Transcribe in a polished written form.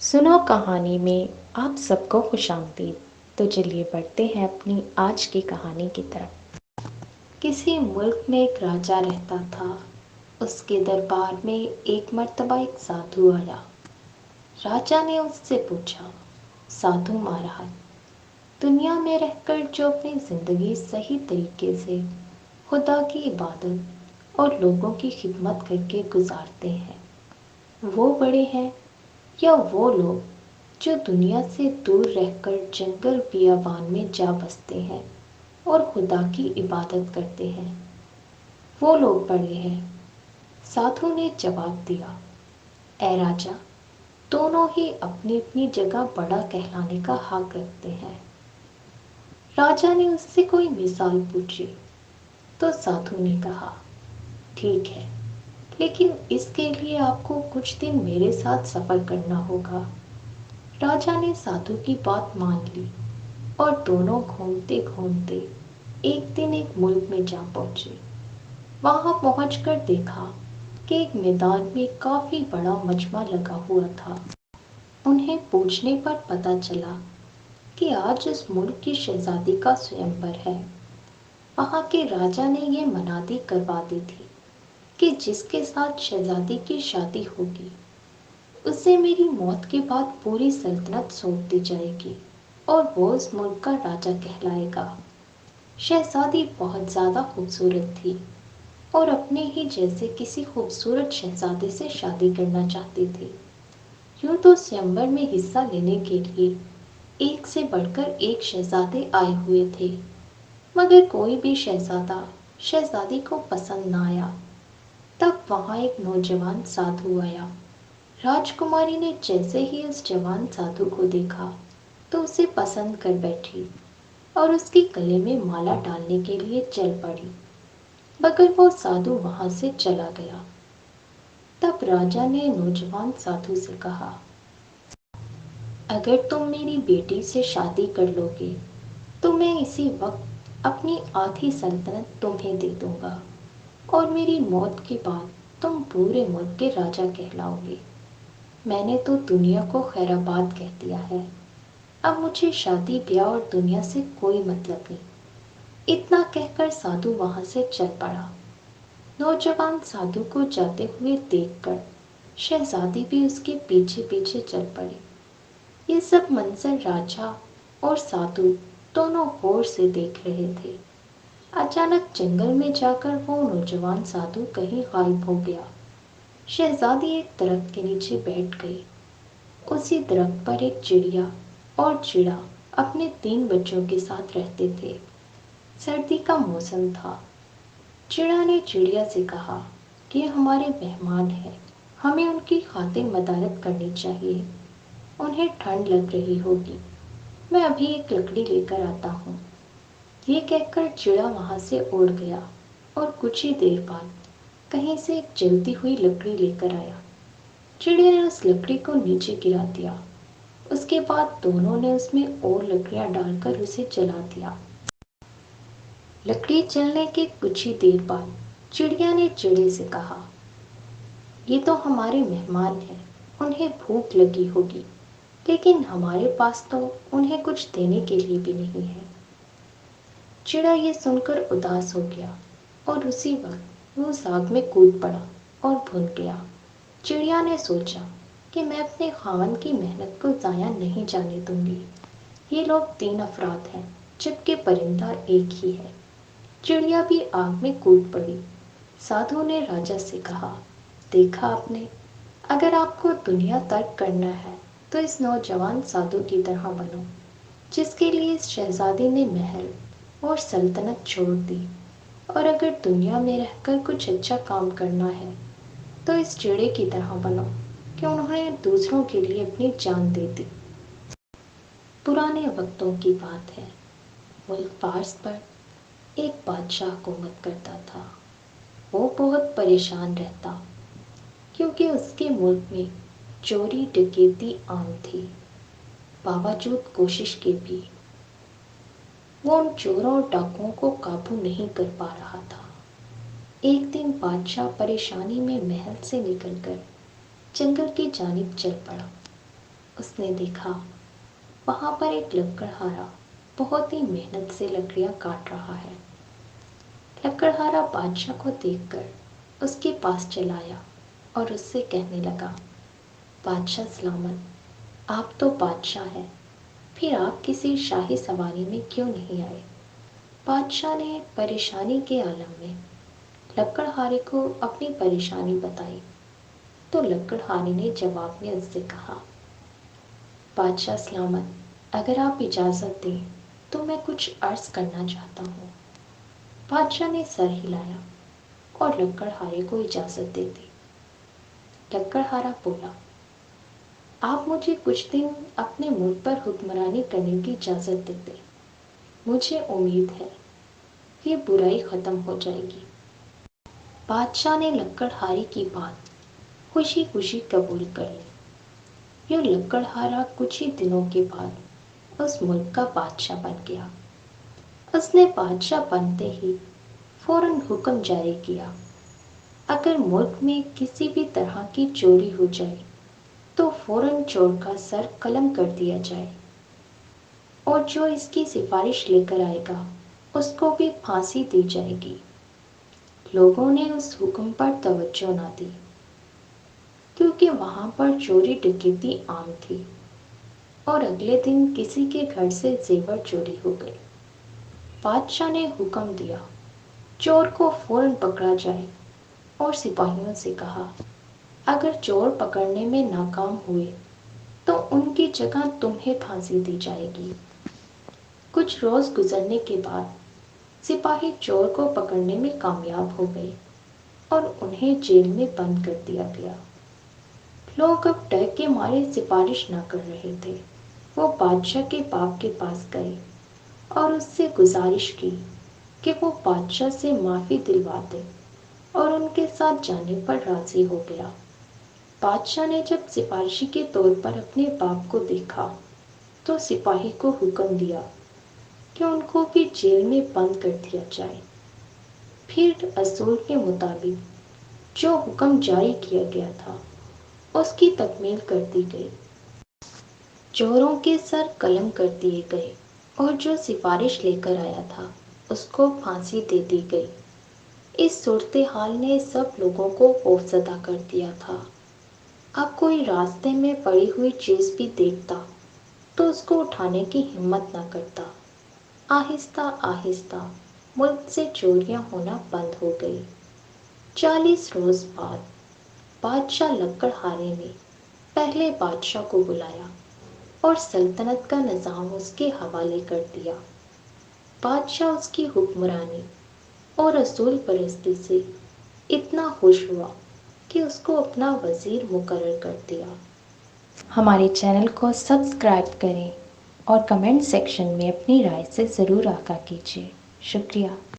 سنو کہانی میں آپ سب کو خوش آمدید۔ تو چلیے بڑھتے ہیں اپنی آج کی کہانی کی طرف۔ کسی ملک میں ایک راجا رہتا تھا۔ اس کے دربار میں ایک مرتبہ ایک سادھو آیا۔ راجا نے اس سے پوچھا، سادھو مہاراج، دنیا میں رہ کر جو اپنی زندگی صحیح طریقے سے خدا کی عبادت اور لوگوں کی خدمت کر کے گزارتے ہیں، وہ بڑے ہیں یا وہ لوگ جو دنیا سے دور رہ کر جنگل بیابان میں جا بستے ہیں اور خدا کی عبادت کرتے ہیں، وہ لوگ بڑے ہیں؟ سادھو نے جواب دیا، اے راجا، دونوں ہی اپنی اپنی جگہ بڑا کہلانے کا حق رکھتے ہیں۔ راجا نے اس سے کوئی مثال پوچھی تو سادھو نے کہا، ٹھیک ہے، لیکن اس کے لیے آپ کو کچھ دن میرے ساتھ سفر کرنا ہوگا۔ راجا نے سادھو کی بات مان لی اور دونوں گھومتے گھومتے ایک دن ایک ملک میں جا پہنچے۔ وہاں پہنچ کر دیکھا کہ ایک میدان میں کافی بڑا مجمع لگا ہوا تھا۔ انہیں پوچھنے پر پتہ چلا کہ آج اس ملک کی شہزادی کا سوئمور ہے۔ وہاں کے راجا نے یہ منادی کروا دی تھی کہ جس کے ساتھ شہزادی کی شادی ہوگی اسے میری موت کے بعد پوری سلطنت سونپ دی جائے گی اور وہ اس ملک کا راجا کہلائے گا۔ شہزادی بہت زیادہ خوبصورت تھی اور اپنے ہی جیسے کسی خوبصورت شہزادے سے شادی کرنا چاہتی تھی۔ یوں تو سوئمور میں حصہ لینے کے لیے ایک سے بڑھ کر ایک شہزادے آئے ہوئے تھے، مگر کوئی بھی شہزادہ شہزادی کو پسند نہ آیا۔ تب وہاں ایک نوجوان سادھو آیا۔ راجکماری نے جیسے ہی اس جوان سادھو کو دیکھا تو اسے پسند کر بیٹھی اور اس کے گلے میں مالا ڈالنے کے لیے چل پڑی، مگر وہ سادھو وہاں سے چلا گیا۔ تب راجا نے نوجوان سادھو سے کہا، اگر تم میری بیٹی سے شادی کر لو گے تو میں اسی وقت اپنی آدھی سلطنت تمہیں دے دوں گا اور میری موت کے بعد تم پورے ملک کے راجا کہلاؤ گے۔ میں نے تو دنیا کو خیر آباد کہہ دیا ہے، اب مجھے شادی بیاہ اور دنیا سے کوئی مطلب نہیں۔ اتنا کہہ کر سادھو وہاں سے چل پڑا۔ نوجوان سادھو کو جاتے ہوئے دیکھ کر شہزادی بھی اس کے پیچھے پیچھے چل پڑی۔ یہ سب منظر راجا اور سادھو دونوں غور سے دیکھ رہے تھے۔ اچانک جنگل میں جا کر وہ نوجوان سادھو کہیں غائب ہو گیا۔ شہزادی ایک درخت کے نیچے بیٹھ گئی۔ اسی درخت پر ایک چڑیا اور چڑا اپنے 3 بچوں کے ساتھ رہتے تھے۔ سردی کا موسم تھا۔ چڑا نے چڑیا سے کہا کہ یہ ہمارے مہمان ہیں، ہمیں ان کی خاطر مدارت کرنی چاہیے، انہیں ٹھنڈ لگ رہی ہوگی، میں ابھی ایک لکڑی لے کر آتا ہوں۔ یہ کہہ کر چڑا وہاں سے اڑ گیا اور کچھ ہی دیر بعد کہیں سے ایک جلتی ہوئی لکڑی لے کر آیا۔ چڑیا نے اس لکڑی کو نیچے گرا دیا۔ اس کے بعد دونوں نے اس میں اور لکڑیاں ڈال کر اسے جلا دیا۔ لکڑی جلنے کے کچھ ہی دیر بعد چڑیا نے چڑے سے کہا، یہ تو ہمارے مہمان ہیں، انہیں بھوک لگی ہوگی، لیکن ہمارے پاس تو انہیں کچھ دینے کے لیے بھی نہیں ہے۔ چڑا یہ سن کر اداس ہو گیا اور اسی وقت وہ اس آگ میں کود پڑا اور بھن گیا۔ چڑیا نے سوچا کہ میں اپنے خاوند کی محنت کو ضائع نہیں جانے دوں گی۔ یہ لوگ 3 افراد ہیں جبکہ پرندہ ایک ہی ہے۔ چڑیا بھی آگ میں کود پڑی۔ سادھو نے راجا سے کہا، دیکھا آپ نے، اگر آپ کو دنیا ترک کرنا ہے تو اس نوجوان سادھو کی طرح بنو جس کے لیے اس شہزادی نے محل اور سلطنت چھوڑ دی، اور اگر دنیا میں رہ کر کچھ اچھا کام کرنا ہے تو اس چڑے کی طرح بنو کہ انہوں نے دوسروں کے لیے اپنی جان دے دی۔ پرانے وقتوں کی بات ہے، ملک فارس پر ایک بادشاہ حکومت کرتا تھا۔ وہ بہت پریشان رہتا کیونکہ اس کے ملک میں چوری ڈکیتی عام تھی۔ باوجود کوشش کے بھی وہ ان چوروں اور ڈاکوؤں کو قابو نہیں کر پا رہا تھا۔ ایک دن بادشاہ پریشانی میں محل سے نکل کر جنگل کی جانب چل پڑا۔ اس نے دیکھا وہاں پر ایک لکڑہارا بہت ہی محنت سے لکڑیاں کاٹ رہا ہے۔ لکڑہارا بادشاہ کو دیکھ کر اس کے پاس چلا آیا اور اس سے کہنے لگا، بادشاہ سلامت، آپ تو بادشاہ ہیں، پھر آپ کسی شاہی سواری میں کیوں نہیں آئے؟ بادشاہ نے پریشانی کے عالم میں لکڑہارے کو اپنی پریشانی بتائی تو لکڑہارے نے جواب میں اس سے کہا، بادشاہ سلامت، اگر آپ اجازت دیں تو میں کچھ عرض کرنا چاہتا ہوں۔ بادشاہ نے سر ہلایا اور لکڑہارے کو اجازت دے دی۔ لکڑہارا بولا، آپ مجھے کچھ دن اپنے ملک پر حکمرانی کرنے کی اجازت دے دیں، مجھے امید ہے یہ برائی ختم ہو جائے گی۔ بادشاہ نے لکڑہارے کی بات خوشی خوشی قبول کر لی۔ یہ لکڑہارا کچھ ہی دنوں کے بعد اس ملک کا بادشاہ بن گیا۔ اس نے بادشاہ بنتے ہی فوراً حکم جاری کیا، اگر ملک میں کسی بھی طرح کی چوری ہو جائے تو فوراً چور کا سر قلم کر دیا جائے، اور جو اس کی سفارش لے کر آئے گا اس کو بھی پھانسی دی جائے گی۔ لوگوں نے اس حکم پر توجہ نہ دی کیونکہ وہاں پر چوری ڈکیتی عام تھی، اور اگلے دن کسی کے گھر سے زیور چوری ہو گئے۔ بادشاہ نے حکم دیا چور کو فوراً پکڑا جائے اور سپاہیوں سے کہا، اگر چور پکڑنے میں ناکام ہوئے تو ان کی جگہ تمہیں پھانسی دی جائے گی۔ کچھ روز گزرنے کے بعد سپاہی چور کو پکڑنے میں کامیاب ہو گئے اور انہیں جیل میں بند کر دیا گیا۔ لوگ اب ڈر کے مارے سفارش نہ کر رہے تھے۔ وہ بادشاہ کے باپ کے پاس گئے اور اس سے گزارش کی کہ وہ بادشاہ سے معافی دلوا دے، اور ان کے ساتھ جانے پر راضی ہو گیا۔ بادشاہ نے جب سفارشی کے طور پر اپنے باپ کو دیکھا تو سپاہی کو حکم دیا کہ ان کو بھی جیل میں بند کر دیا جائے۔ پھر اصول کے مطابق جو حکم جاری کیا گیا تھا اس کی تکمیل کر دی گئی۔ چوروں کے سر قلم کر دیے گئے اور جو سفارش لے کر آیا تھا اس کو پھانسی دے دی گئی۔ اس صورتحال نے سب لوگوں کو خوفزدہ کر دیا تھا۔ اب کوئی راستے میں پڑی ہوئی چیز بھی دیکھتا تو اس کو اٹھانے کی ہمت نہ کرتا۔ آہستہ آہستہ ملک سے چوریاں ہونا بند ہو گئی۔ 40 روز بعد بادشاہ لکڑہارے نے پہلے بادشاہ کو بلایا اور سلطنت کا نظام اس کے حوالے کر دیا۔ بادشاہ اس کی حکمرانی اور اصول پرستی سے اتنا خوش ہوا کہ اس کو اپنا وزیر مقرر کر دیا۔ ہمارے چینل کو سبسکرائب کریں اور کمنٹ سیکشن میں اپنی رائے سے ضرور آگاہ کیجیے۔ شکریہ۔